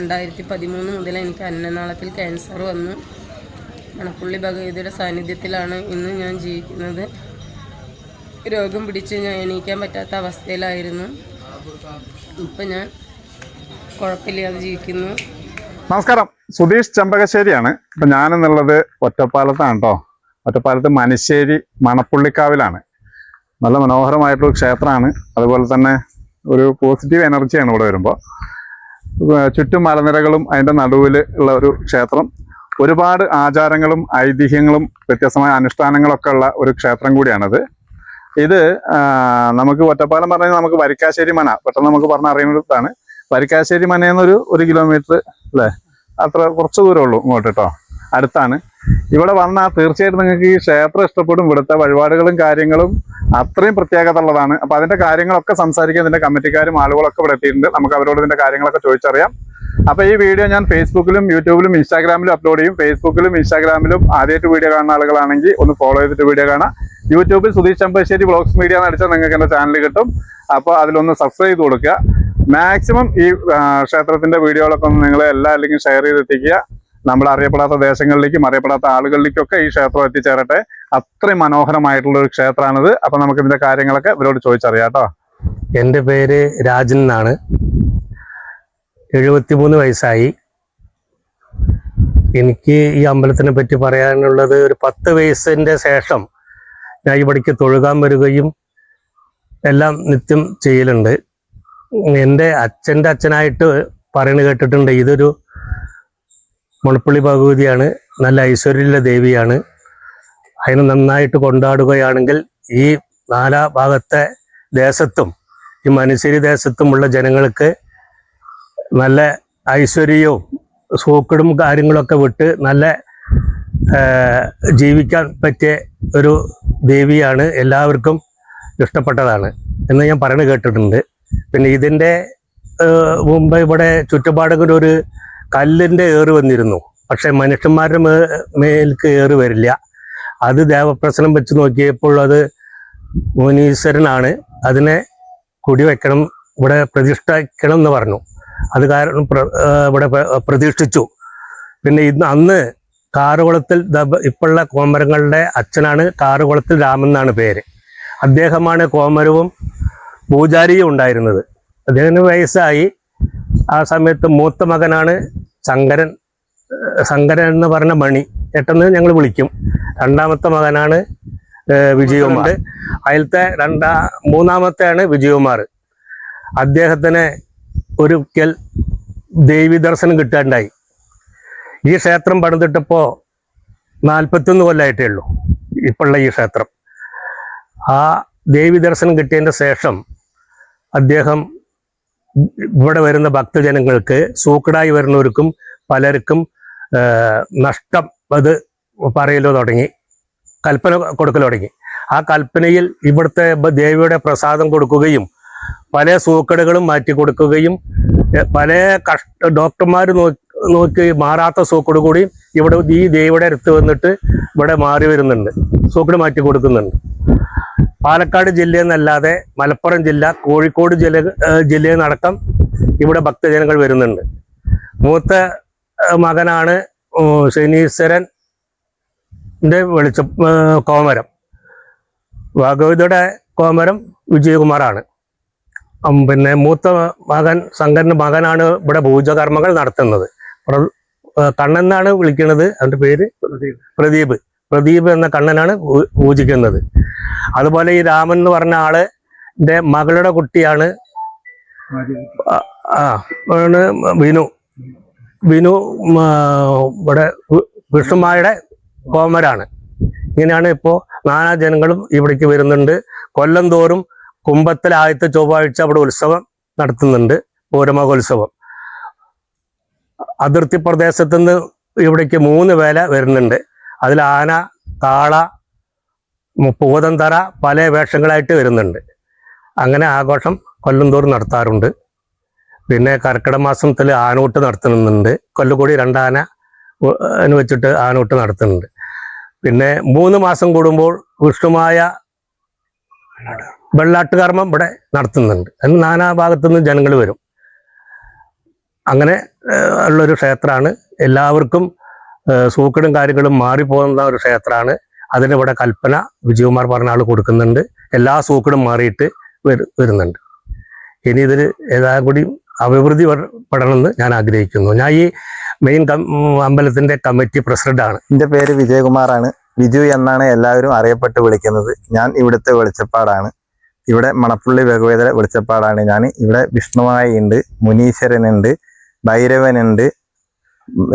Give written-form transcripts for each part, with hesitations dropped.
2013 മുതൽ എനിക്ക് അന്നനാളത്തിൽ ക്യാൻസർ വന്നു. മണപ്പുള്ളി ഭഗവതിയുടെ സാന്നിധ്യത്തിലാണ് ഇന്ന് ഞാൻ ജീവിക്കുന്നത്. രോഗം പിടിച്ച് ഞാൻ എണീക്കാൻ പറ്റാത്ത അവസ്ഥയിലായിരുന്നു. ഇപ്പം ഞാൻ കുഴപ്പമില്ലാതെ ജീവിക്കുന്നു. നമസ്കാരം, സുധീഷ് ചെമ്പകശ്ശേരിയാണ്. ഇപ്പം ഞാനെന്നുള്ളത് ഒറ്റപ്പാലത്താണ് കേട്ടോ. ഒറ്റപ്പാലത്ത് മനശ്ശേരി മണപ്പുള്ളിക്കാവിലാണ്. നല്ല മനോഹരമായിട്ടൊരു ക്ഷേത്രമാണ്. അതുപോലെ തന്നെ ഒരു പോസിറ്റീവ് എനർജിയാണ് ഇവിടെ വരുമ്പോൾ. ചുറ്റും മലനിരകളും അതിൻ്റെ നടുവിൽ ഉള്ള ഒരു ക്ഷേത്രം. ഒരുപാട് ആചാരങ്ങളും ഐതിഹ്യങ്ങളും വ്യത്യസ്തമായ അനുഷ്ഠാനങ്ങളൊക്കെ ഉള്ള ഒരു ക്ഷേത്രം കൂടിയാണിത്. ഇത് നമുക്ക് ഒറ്റപ്പാലം പറഞ്ഞാൽ നമുക്ക് വരിക്കാശ്ശേരി മന പെട്ടെന്ന് നമുക്ക് പറഞ്ഞറിയുന്നതാണ്. വരിക്കാശ്ശേരി മനയെന്നൊരു 1 കിലോമീറ്റർ അല്ലേ, അത്ര കുറച്ച് ദൂരമേ ഉള്ളൂ ഇങ്ങോട്ട് കേട്ടോ, അടുത്താണ്. ഇവിടെ വന്നാൽ തീർച്ചയായിട്ടും നിങ്ങൾക്ക് ഈ ക്ഷേത്രം ഇഷ്ടപ്പെടും. ഇവിടുത്തെ വഴിപാടുകളും കാര്യങ്ങളും അത്രയും പ്രത്യേകത ഉള്ളതാണ്. അപ്പോൾ അതിൻ്റെ കാര്യങ്ങളൊക്കെ സംസാരിക്കാൻ ഇതിൻ്റെ കമ്മിറ്റിക്കാരും ആളുകളൊക്കെ ഇവിടെ എത്തിയിട്ടുണ്ട്. നമുക്ക് അവരോട് ഇതിൻ്റെ കാര്യങ്ങളൊക്കെ ചോദിച്ചറിയാം. അപ്പോൾ ഈ വീഡിയോ ഞാൻ ഫേസ്ബുക്കിലും യൂട്യൂബിലും ഇൻസ്റ്റാഗ്രാമിലും അപ്ലോഡ് ചെയ്യും. ഫേസ്ബുക്കിലും ഇൻസ്റ്റാഗ്രാമിലും ആദ്യമായിട്ട് വീഡിയോ കാണുന്ന ആളുകളാണെങ്കിൽ ഒന്ന് ഫോളോ ചെയ്തിട്ട് വീഡിയോ കാണാം. യൂട്യൂബിൽ സുധീഷ് ചെമ്പകശ്ശേരി വ്ളോഗ്സ് മീഡിയ എന്ന് അടിച്ചാൽ നിങ്ങൾക്ക് എൻ്റെ ചാനൽ കിട്ടും. അപ്പോൾ അതിലൊന്ന് സബ്സ്ക്രൈബ് ചെയ്ത് കൊടുക്കുക. മാക്സിമം ഈ ക്ഷേത്രത്തിൻ്റെ വീഡിയോകളൊക്കെ ഒന്ന് നിങ്ങൾ അല്ലെങ്കിൽ ഷെയർ ചെയ്തെത്തിക്കുക. നമ്മൾ അറിയപ്പെടാത്ത ദേശങ്ങളിലേക്കും അറിയപ്പെടാത്ത ആളുകളിലേക്കൊക്കെ ഈ ക്ഷേത്രം എത്തിച്ചേരട്ടെ. അത്രയും മനോഹരമായിട്ടുള്ള ഒരു ക്ഷേത്രമാണിത്. അപ്പം നമുക്ക് ഇതിൻ്റെ കാര്യങ്ങളൊക്കെ ഇവരോട് ചോദിച്ചറിയാം കേട്ടോ. എൻ്റെ പേര് രാജൻ എന്നാണ്. 73 വയസ്സായി. എനിക്ക് ഈ അമ്പലത്തിനെ പറ്റി പറയാനുള്ളത്, ഒരു 10 വയസ്സിൻ്റെ ശേഷം ഞാൻ ഇവിടേക്ക് തൊഴുകാൻ വരികയും എല്ലാം നിത്യം ചെയ്യലുണ്ട്. എൻ്റെ അച്ഛൻ്റെ അച്ഛനായിട്ട് പറയുന്നത് കേട്ടിട്ടുണ്ട്. ഇതൊരു മണപ്പുള്ളി ഭഗവതിയാണ്, നല്ല ഐശ്വര്യമുള്ള ദേവിയാണ്. അതിനെ നന്നായിട്ട് കൊണ്ടാടുകയാണെങ്കിൽ ഈ നാലാ ഭാഗത്തെ ദേശത്തും ഈ മനശ്ശേരി ദേശത്തുമുള്ള ജനങ്ങൾക്ക് നല്ല ഐശ്വര്യവും സൂക്കടും കാര്യങ്ങളൊക്കെ വിട്ട് നല്ല ജീവിക്കാൻ പറ്റിയ ഒരു ദേവിയാണ്. എല്ലാവർക്കും ഇഷ്ടപ്പെട്ടതാണ് എന്ന് ഞാൻ പറയുന്നത് കേട്ടിട്ടുണ്ട്. പിന്നെ ഇതിൻ്റെ മുമ്പ് ഇവിടെ ചുറ്റുപാടുകളൊരു കല്ലിൻ്റെ ഏറ് വന്നിരുന്നു. പക്ഷെ മനുഷ്യന്മാരുടെ മേൽക്ക് ഏറ് വരില്ല. അത് ദേവപ്രശ്നം വെച്ച് നോക്കിയപ്പോൾ അത് മുനീശ്വരനാണ്. അതിനെ കുടിവെക്കണം, ഇവിടെ പ്രതിഷ്ഠിക്കണം എന്ന് പറഞ്ഞു. അത് കാരണം ഇവിടെ പ്രതിഷ്ഠിച്ചു. പിന്നെ അന്ന് കാറുകുളത്തിൽ ഇപ്പോഴുള്ള കോമരങ്ങളുടെ അച്ഛനാണ് കാറുകുളത്തിൽ രാമൻ എന്നാണ് പേര്. അദ്ദേഹമാണ് കോമരവും പൂജാരിയും ഉണ്ടായിരുന്നത്. അദ്ദേഹത്തിന് വയസ്സായി. ആ സമയത്ത് മൂത്ത മകനാണ് ശങ്കരൻ എന്ന് പറഞ്ഞ മണി ഏട്ടെന്ന് ഞങ്ങൾ വിളിക്കും. രണ്ടാമത്തെ മകനാണ് വിജയകുമാർ. അതിലത്തെ മൂന്നാമത്തെയാണ് വിജയകുമാർ. അദ്ദേഹത്തിന് ഒരിക്കൽ ദേവി ദർശനം കിട്ടാണ്ടായി. ഈ ക്ഷേത്രം പണിതിട്ടപ്പോൾ 41 കൊല്ലമായിട്ടേ ഉള്ളൂ ഇപ്പോഴുള്ള ഈ ക്ഷേത്രം. ആ ദേവി ദർശനം കിട്ടിയതിൻ്റെ ശേഷം അദ്ദേഹം ഇവിടെ വരുന്ന ഭക്തജനങ്ങൾക്ക്, സൂക്കടായി വരുന്നവർക്കും പലർക്കും നഷ്ടം അത് പറയലോ തുടങ്ങി, കൽപ്പന കൊടുക്കൽ തുടങ്ങി. ആ കൽപ്പനയിൽ ഇവിടുത്തെ ദേവിയുടെ പ്രസാദം കൊടുക്കുകയും പല സൂക്കടുകളും മാറ്റി കൊടുക്കുകയും പല ഡോക്ടർമാർ നോക്കി മാറാത്ത സൂക്കട് കൂടി ഇവിടെ ഈ ദേവിയുടെ അടുത്ത് വന്നിട്ട് ഇവിടെ മാറി വരുന്നുണ്ട്, സൂക്കട് മാറ്റി കൊടുക്കുന്നുണ്ട്. പാലക്കാട് ജില്ലയിൽ നിന്നല്ലാതെ മലപ്പുറം ജില്ല, കോഴിക്കോട് ജില്ലയിൽ നിന്നടക്കം ഇവിടെ ഭക്തജനങ്ങൾ വരുന്നുണ്ട്. മൂത്ത മകനാണ് ശനീശ്വരൻ്റെ കോമരം. ഭഗവതിയുടെ കോമരം വിജയകുമാറാണ്. പിന്നെ മൂത്ത മകൻ ശങ്കരൻ്റെ മകനാണ് ഇവിടെ പൂജകർമ്മങ്ങൾ നടത്തുന്നത്. കണ്ണെന്നാണ് വിളിക്കുന്നത്. അവൻ്റെ പേര് പ്രദീപ് എന്ന കണ്ണനാണ് പൂജിക്കുന്നത്. അതുപോലെ ഈ രാമൻ എന്ന് പറഞ്ഞ ആളിൻ്റെ മകളുടെ കുട്ടിയാണ് വിനു ഇവിടെ വിഷ്ണുമായുടെ കോമരാണ്. ഇങ്ങനെയാണ് ഇപ്പോൾ നാനാ ജനങ്ങളും ഇവിടേക്ക് വരുന്നുണ്ട്. കൊല്ലം തോറും കുംഭത്തിൽ ആദ്യത്തെ ചൊവ്വാഴ്ച അവിടെ ഉത്സവം നടത്തുന്നുണ്ട്, പൂരമഹോത്സവം. അതിർത്തി പ്രദേശത്തു നിന്ന് ഇവിടേക്ക് 3 വേല വരുന്നുണ്ട്. അതിൽ ആന, കാള, പൂതന്തറ പല വേഷങ്ങളായിട്ട് വരുന്നുണ്ട്. അങ്ങനെ ആഘോഷം കൊല്ലം തോറും നടത്താറുണ്ട്. പിന്നെ കർക്കിടക മാസത്തിൽ ആനൂട്ട് നടത്തുന്നുണ്ട്. കൊല്ലക്കൂടി 2 ആന വെച്ചിട്ട് ആനൂട്ട് നടത്തുന്നുണ്ട്. പിന്നെ 3 മാസം കൂടുമ്പോൾ വിഷ്ണുമായ വെള്ളാട്ടുകർമ്മം ഇവിടെ നടത്തുന്നുണ്ട്. അതിന് നാനാ ഭാഗത്തുനിന്ന് ജനങ്ങൾ വരും. അങ്ങനെ ഉള്ളൊരു ക്ഷേത്രമാണ്. എല്ലാവർക്കും സൂക്കടും കാര്യങ്ങളും മാറിപ്പോകുന്ന ഒരു ക്ഷേത്രമാണ്. അതിനിവിടെ കൽപ്പന വിജയകുമാർ പറഞ്ഞ ആൾ കൊടുക്കുന്നുണ്ട്. എല്ലാ സൂക്കടും മാറിയിട്ട് വരുന്നുണ്ട്. ഇനി ഇതിൽ ഏതായാലും കൂടി അഭിവൃദ്ധി പെടണമെന്ന് ഞാൻ ആഗ്രഹിക്കുന്നു. ഞാൻ ഈ മെയിൻ അമ്പലത്തിൻ്റെ കമ്മിറ്റി പ്രസിഡന്റാണ്. എൻ്റെ പേര് വിജയകുമാറാണ്. വിജു എന്നാണ് എല്ലാവരും അറിയപ്പെട്ട് വിളിക്കുന്നത്. ഞാൻ ഇവിടുത്തെ വെളിച്ചപ്പാടാണ്. ഇവിടെ മണപ്പുള്ളി ഭഗവതിയുടെ വെളിച്ചപ്പാടാണ് ഞാൻ. ഇവിടെ വിഷ്ണുവായി ഉണ്ട്, മുനീശ്വരനുണ്ട്, ഭൈരവനുണ്ട്,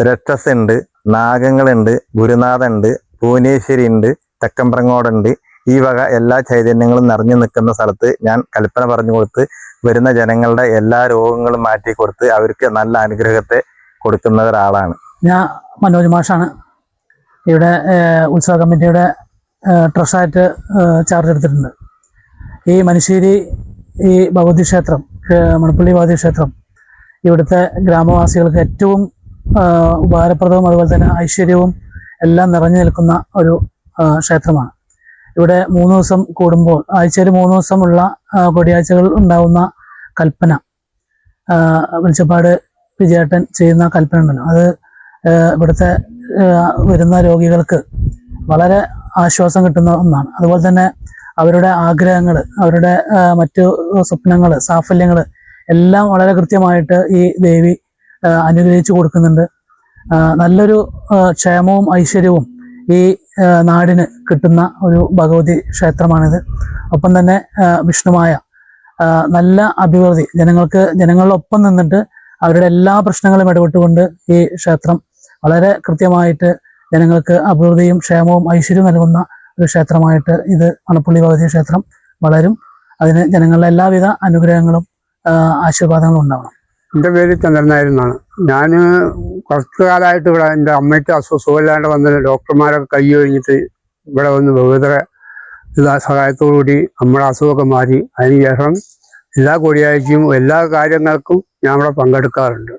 രക്ഷസുണ്ട്, നാഗങ്ങളുണ്ട്, ഗുരുനാഥുണ്ട്, ഭുവനേശ്വരി ഉണ്ട്, തെക്കമ്പ്രങ്ങോടുണ്ട്. ഈ വക എല്ലാ ചൈതന്യങ്ങളും നിറഞ്ഞു നിൽക്കുന്ന സ്ഥലത്ത് ഞാൻ കൽപ്പന പറഞ്ഞു കൊടുത്ത് വരുന്ന ജനങ്ങളുടെ എല്ലാ രോഗങ്ങളും മാറ്റി കൊടുത്ത് അവർക്ക് നല്ല അനുഗ്രഹത്തെ കൊടുക്കുന്ന ഒരാളാണ്. ഞാൻ മനോജ് മാഷാണ്. ഇവിടെ ഉത്സവ കമ്മിറ്റിയുടെ ട്രഷറായിട്ട് ചാർജ് എടുത്തിട്ടുണ്ട്. ഈ മനുശ്ശേരി ഈ ഭഗവതി ക്ഷേത്രം, മണപ്പുള്ളി ഭഗവതി ക്ഷേത്രം ഇവിടുത്തെ ഗ്രാമവാസികൾക്ക് ഏറ്റവും ഉപകാരപ്രദവും അതുപോലെ തന്നെ ഐശ്വര്യവും എല്ലാം നിറഞ്ഞു നിൽക്കുന്ന ഒരു ക്ഷേത്രമാണ്. ഇവിടെ 3 ദിവസം കൂടുമ്പോൾ, ആഴ്ചയിൽ 3 ദിവസമുള്ള കൊടിയാഴ്ചകൾ ഉണ്ടാവുന്ന കൽപ്പന, വെളിച്ചപ്പാട് വിജയേട്ടൻ ചെയ്യുന്ന കൽപ്പന ഉണ്ടല്ലോ, അത് ഇവിടുത്തെ വരുന്ന രോഗികൾക്ക് വളരെ ആശ്വാസം കിട്ടുന്ന ഒന്നാണ്. അതുപോലെ തന്നെ അവരുടെ ആഗ്രഹങ്ങൾ, അവരുടെ മറ്റു സ്വപ്നങ്ങൾ, സാഫല്യങ്ങൾ എല്ലാം വളരെ കൃത്യമായിട്ട് ഈ ദേവി അനുഗ്രഹിച്ചു കൊടുക്കുന്നുണ്ട്. നല്ലൊരു ക്ഷേമവും ഐശ്വര്യവും ഈ നാടിന് കിട്ടുന്ന ഒരു ഭഗവതി ക്ഷേത്രമാണിത്. ഒപ്പം തന്നെ വിഷ്ണുമായ നല്ല അഭിവൃദ്ധി ജനങ്ങളിലൊപ്പം നിന്നിട്ട് അവരുടെ എല്ലാ പ്രശ്നങ്ങളും ഇടപെട്ടുകൊണ്ട് ഈ ക്ഷേത്രം വളരെ കൃത്യമായിട്ട് ജനങ്ങൾക്ക് അഭിവൃദ്ധിയും ക്ഷേമവും ഐശ്വര്യവും നൽകുന്ന ഒരു ക്ഷേത്രമായിട്ട് ഇത് മണപ്പുള്ളി ഭഗവതി ക്ഷേത്രം വളരും. അതിന് ജനങ്ങളുടെ എല്ലാവിധ അനുഗ്രഹങ്ങളും ആശീർവാദങ്ങളും ഉണ്ടാവണം. എൻ്റെ പേര് ചന്ദ്രനായിരുന്നാണ്. ഞാൻ കുറച്ചു കാലമായിട്ട് ഇവിടെ എൻ്റെ അമ്മയ്ക്ക് സുഖമില്ലാണ്ട് വന്ന ഡോക്ടർമാരൊക്കെ കൈ കഴിഞ്ഞിട്ട് ഇവിടെ വന്ന് ബഹുതര സഹായത്തോടുകൂടി നമ്മുടെ അസുഖമൊക്കെ മാറി. അതിനുശേഷം എല്ലാ കൊടിയാഴ്ചയും എല്ലാ കാര്യങ്ങൾക്കും ഞാൻ ഇവിടെ പങ്കെടുക്കാറുണ്ട്.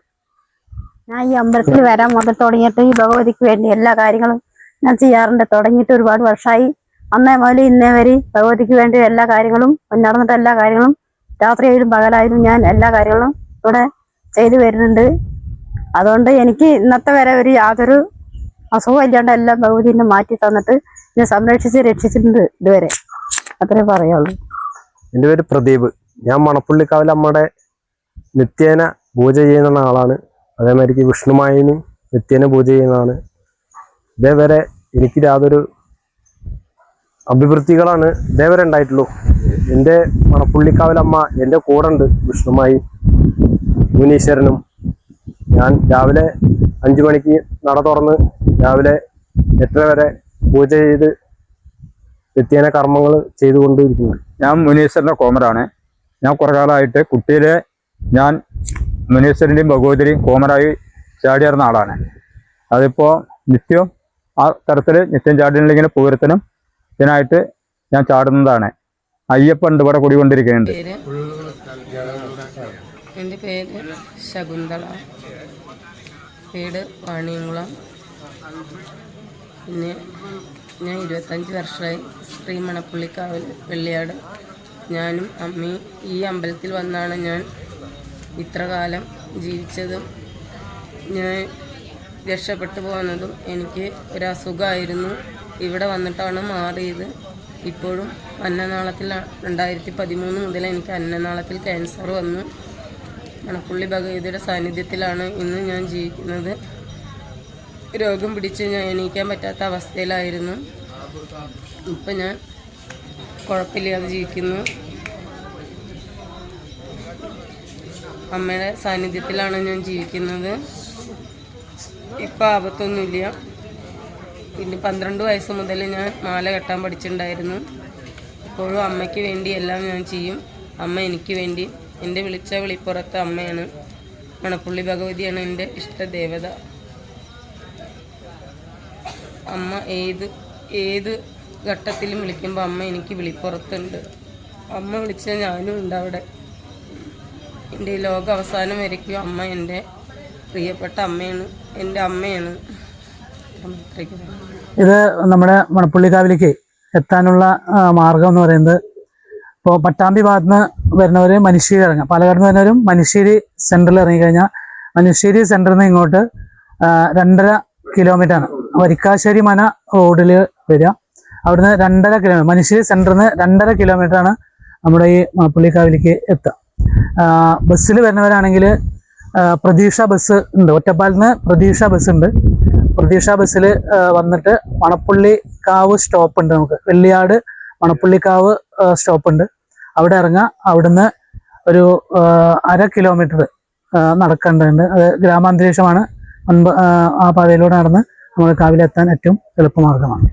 ഞാൻ ഈ അമ്പലത്തിൽ വരാൻ മുതൽ തുടങ്ങിയിട്ട് ഈ ഭഗവതിക്ക് വേണ്ടി എല്ലാ കാര്യങ്ങളും ഞാൻ ചെയ്യാറുണ്ട്. തുടങ്ങിയിട്ട് ഒരുപാട് വർഷമായി. അന്നേ മുതൽ ഇന്നേ വരെ ഭഗവതിക്ക് വേണ്ടി എല്ലാ കാര്യങ്ങളും നടന്നിട്ട് എല്ലാ കാര്യങ്ങളും രാത്രിയായാലും പകലായാലും ഞാൻ എല്ലാ കാര്യങ്ങളും ഇവിടെ ചെയ്തു വരുന്നുണ്ട്. അതുകൊണ്ട് എനിക്ക് ഇന്നത്തെ വരെ ഒരു യാതൊരു അസുഖം ഇല്ലാണ്ട് എല്ലാം ഭഗവതി എന്നെ മാറ്റി തന്നിട്ട് എന്നെ സംരക്ഷിച്ച് രക്ഷിച്ചിട്ടുണ്ട് ഇതുവരെ. അത്രേ പറയുള്ളൂ. എൻ്റെ പേര് പ്രദീപ്. ഞാൻ മണപ്പുള്ളിക്കാവിൽ അമ്മയുടെ നിത്യേന പൂജ ചെയ്യുന്ന ആളാണ്. അതേമാതിരിക്ക് വിഷ്ണുമായിനും നിത്യേന പൂജ ചെയ്യുന്നതാണ്. ഇതേവരെ എനിക്ക് യാതൊരു അഭിവൃദ്ധികളാണ് ഇതേവരെ ഉണ്ടായിട്ടുള്ളൂ. എൻ്റെ മണപ്പുള്ളിക്കാവിലമ്മ എൻ്റെ കൂടെ ഉണ്ട്, വിഷ്ണുമായി മുനീശ്വരനും. ഞാൻ രാവിലെ 5 മണിക്ക് നട തുറന്ന് രാവിലെ 8 വരെ പൂജ ചെയ്ത് നിത്യേന കർമ്മങ്ങൾ ചെയ്തുകൊണ്ടിരിക്കുന്നു. ഞാൻ മുനീശ്വരൻ്റെ കോമരാണ്. ഞാൻ കുറേ കാലമായിട്ട് കുട്ടിയിലെ ഞാൻ മുനീശ്വരൻ്റെയും ഭഗവതിയുടെയും കോമരായി ചാടിയേറുന്ന ആളാണ്. അതിപ്പോൾ നിത്യവും ആ തരത്തിൽ നിത്യം ചാടിയില്ലെങ്കിൽ പൂരത്തിനും ഇതിനായിട്ട് ഞാൻ ചാടുന്നതാണ്. അയ്യപ്പൻ ഇവിടെ കുടികൊണ്ടിരിക്കുന്നുണ്ട്. എൻ്റെ പേര് ശകുന്തള, വീട് വാണിയംകുളം. പിന്നെ ഞാൻ 25 വർഷമായി ശ്രീ മണപ്പുള്ളിക്കാവിൽ വെള്ളിയാട്. ഞാനും അമ്മയും ഈ അമ്പലത്തിൽ വന്നാണ് ഞാൻ ഇത്ര കാലം ജീവിച്ചതും ഞാൻ രക്ഷപ്പെട്ടു പോകുന്നതും. എനിക്ക് ഒരു അസുഖമായിരുന്നു, ഇവിടെ വന്നിട്ടാണ് മാറിയത്. ഇപ്പോഴും അന്നനാളത്തിൽ 2013 മുതൽ എനിക്ക് അന്നനാളത്തിൽ ക്യാൻസർ വന്നു. മണപ്പുള്ളി ഭഗവതിയുടെ സാന്നിധ്യത്തിലാണ് ഇന്ന് ഞാൻ ജീവിക്കുന്നത്. രോഗം പിടിച്ച് ഞാൻ എണീക്കാൻ പറ്റാത്ത അവസ്ഥയിലായിരുന്നു. ഇപ്പം ഞാൻ കുഴപ്പമില്ലാതെ ജീവിക്കുന്നു. അമ്മയുടെ സാന്നിധ്യത്തിലാണ് ഞാൻ ജീവിക്കുന്നത്. ഇപ്പം ആപത്തൊന്നുമില്ല. പിന്നെ 12 വയസ്സ് മുതൽ ഞാൻ മാല കെട്ടാൻ പഠിച്ചിട്ടുണ്ടായിരുന്നു. ഇപ്പോഴും അമ്മയ്ക്ക് വേണ്ടി എല്ലാം ഞാൻ ചെയ്യും. അമ്മ എനിക്ക് വേണ്ടി. എൻ്റെ വിളിച്ച വിളിപ്പുറത്ത് അമ്മയാണ്. മണപ്പുള്ളി ഭഗവതിയാണ് എൻ്റെ ഇഷ്ടദേവത. അമ്മ ഏത് ഘട്ടത്തിലും വിളിക്കുമ്പോൾ അമ്മ എനിക്ക് വിളിപ്പുറത്തുണ്ട്. അമ്മ വിളിച്ചാൽ ഞാനും ഉണ്ട് അവിടെ. എൻ്റെ ലോക അവസാനം വരയ്ക്കും അമ്മ എൻ്റെ പ്രിയപ്പെട്ട അമ്മയാണ്, എൻ്റെ അമ്മയാണ്. ഇത് നമ്മുടെ മണപ്പുള്ളിക്കാവിലേക്ക് എത്താനുള്ള മാർഗം എന്ന് പറയുന്നത്, ഇപ്പോൾ പട്ടാമ്പി ഭാഗത്ത് നിന്ന് വരുന്നവർ മനുശ്ശേരി ഇറങ്ങാം. പാലക്കാട് നിന്ന് വരുന്നവരും മനുശ്ശേരി സെൻറ്ററിൽ ഇറങ്ങിക്കഴിഞ്ഞാൽ മനുശ്ശേരി സെന്ററിൽ നിന്ന് ഇങ്ങോട്ട് 2.5 കിലോമീറ്റർ ആണ്. വരിക്കാശ്ശേരി മന റോഡിൽ വരിക. അവിടുന്ന് 2.5 കിലോമീറ്റർ, മനുശ്ശേരി സെന്ററിൽ നിന്ന് 2.5 കിലോമീറ്റർ ആണ് നമ്മുടെ ഈ മണപ്പുള്ളിക്കാവിലേക്ക് എത്തുക. ബസ്സിൽ വരുന്നവരാണെങ്കിൽ പ്രതീക്ഷ ബസ് ഉണ്ട്, ഒറ്റപ്പാലത്ത് നിന്ന് പ്രതീക്ഷ ബസ് ഉണ്ട്. പ്രതീക്ഷ ബസ്സിൽ വന്നിട്ട് മണപ്പുള്ളിക്കാവ് സ്റ്റോപ്പ് ഉണ്ട്, നമുക്ക് വെള്ളിയാട് മണപ്പുള്ളിക്കാവ് സ്റ്റോപ്പ് ഉണ്ട്, അവിടെ ഇറങ്ങുക. അവിടുന്ന് ഒരു 1/2 കിലോമീറ്റർ നടക്കേണ്ടതുണ്ട്. അത് ഗ്രാമാന്തരീക്ഷമാണ്. ആ പാതയിലൂടെ നടന്ന് നമ്മൾ കാവിലെത്താൻ ഏറ്റവും എളുപ്പമാർഗമാണ്.